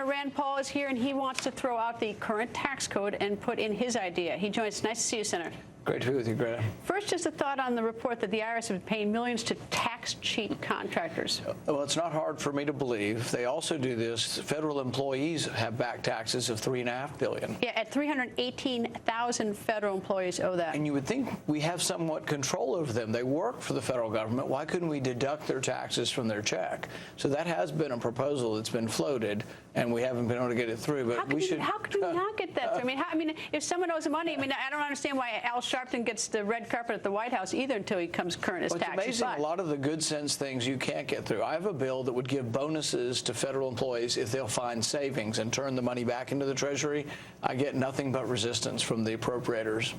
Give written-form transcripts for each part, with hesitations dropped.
Rand Paul is here, and he wants to throw out the current tax code and put in his idea. He joins. Nice to see you, Senator. Great to be with you, Greta. First, just a thought on the report that the IRS has been paying millions to tax-cheat contractors. Well, it's not hard for me to believe. They also do this. Federal employees have back taxes of $3.5 billion. Yeah, at 318,000 federal employees owe that. And you would think we have somewhat control over them. They work for the federal government. Why couldn't we deduct their taxes from their check? So that has been a proposal that's been floated, and we haven't been able to get it through. But how could we not get that through? I mean, if someone owes money, I don't understand why Al Sharpton gets the red carpet at the White House either until he comes current as taxes. It's amazing, a lot of the good sense things you can't get through. I have a bill that would give bonuses to federal employees if they'll find savings and turn the money back into the Treasury. I get nothing but resistance from the appropriators.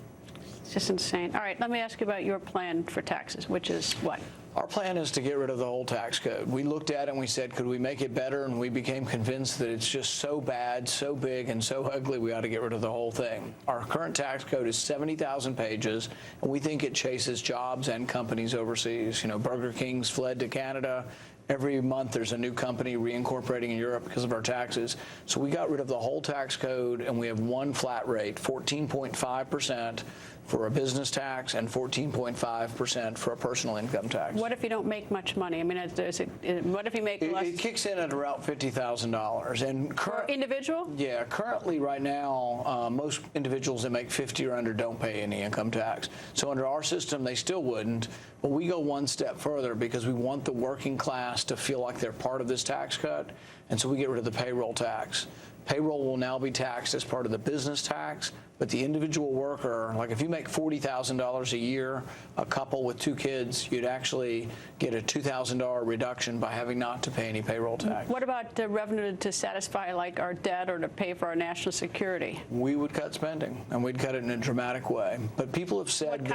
It's just insane. All right, let me ask you about your plan for taxes, which is what? Our plan is to get rid of the whole tax code. We looked at it and we said, could we make it better? And we became convinced that it's just so bad, so big, and so ugly, we ought to get rid of the whole thing. Our current tax code is 70,000 pages, and we think it chases jobs and companies overseas. You know, Burger King's fled to Canada. Every month there's a new company reincorporating in Europe because of our taxes. So we got rid of the whole tax code, and we have one flat rate, 14.5% for a business tax and 14.5% for a personal income tax. What if you don't make much money? What if you make less? It kicks in at around $50,000. And per individual? Yeah, currently right now, most individuals that make 50 or under don't pay any income tax. So under our system, they still wouldn't. But we go one step further because we want the working class to feel like they're part of this tax cut. And so we get rid of the payroll tax. Payroll will now be taxed as part of the business tax, but the individual worker, like if you make $40,000 a year, a couple with 2 kids, you'd actually get a $2,000 reduction by having not to pay any payroll tax. What about the revenue to satisfy like our debt or to pay for our national security? We would cut spending, and we'd cut it in a dramatic way. But people have said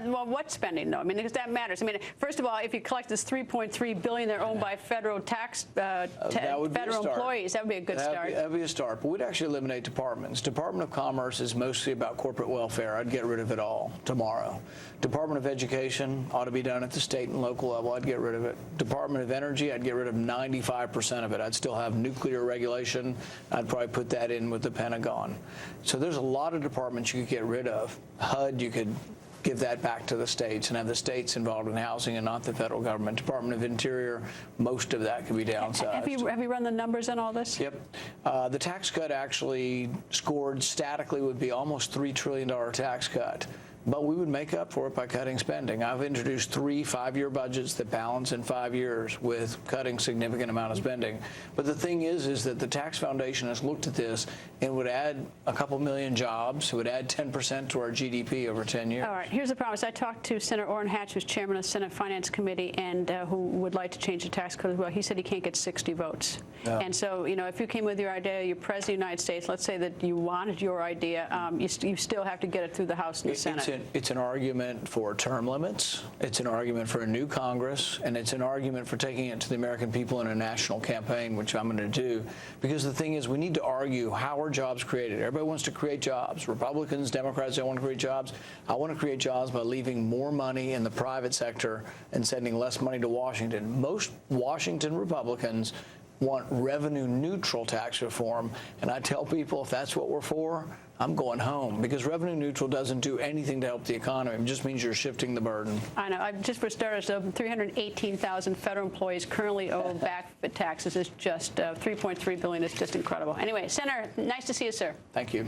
what spending, though? Because that matters. First of all, if you collect this $3.3 billion they're owned by federal federal employees, that would be a good start. That would be a start. But we'd actually eliminate departments. Department of Commerce is mostly about corporate welfare. I'd get rid of it all tomorrow. Department of Education ought to be done at the state and local level. I'd get rid of it. Department of Energy, I'd get rid of 95% of it. I'd still have nuclear regulation. I'd probably put that in with the Pentagon. So there's a lot of departments you could get rid of. HUD, you could give that back to the states and have the states involved in housing and not the federal government. Department of Interior, most of that could be downsized. Have you run the numbers on all this? Yep. The tax cut actually scored statically would be almost $3 trillion tax cut. But we would make up for it by cutting spending. I've introduced 3 5-year budgets that balance in 5 years with cutting significant amount of spending. But the thing is that the Tax Foundation has looked at this and would add a couple million jobs. It would add 10% to our GDP over 10 years. All right. Here's the promise. I talked to Senator Orrin Hatch, who's chairman of the Senate Finance Committee, and who would like to change the tax code as well. He said he can't get 60 votes. Yeah. And so, if you came with your idea, you're president of the United States, let's say that you wanted your idea, you still have to get it through the House and the Senate. It's an argument for term limits, it's an argument for a new Congress, and it's an argument for taking it to the American people in a national campaign, which I'm going to do. Because the thing is, we need to argue how are jobs created. Everybody wants to create jobs. Republicans, Democrats don't want to create jobs. I want to create jobs by leaving more money in the private sector and sending less money to Washington. Most Washington Republicans want revenue-neutral tax reform, and I tell people if that's what we're for, I'm going home, because revenue-neutral doesn't do anything to help the economy. It just means you're shifting the burden. I know. Just for starters, 318,000 federal employees currently owe back taxes. Is just $3.3 billion. It's just incredible. Anyway, Senator, nice to see you, sir. Thank you.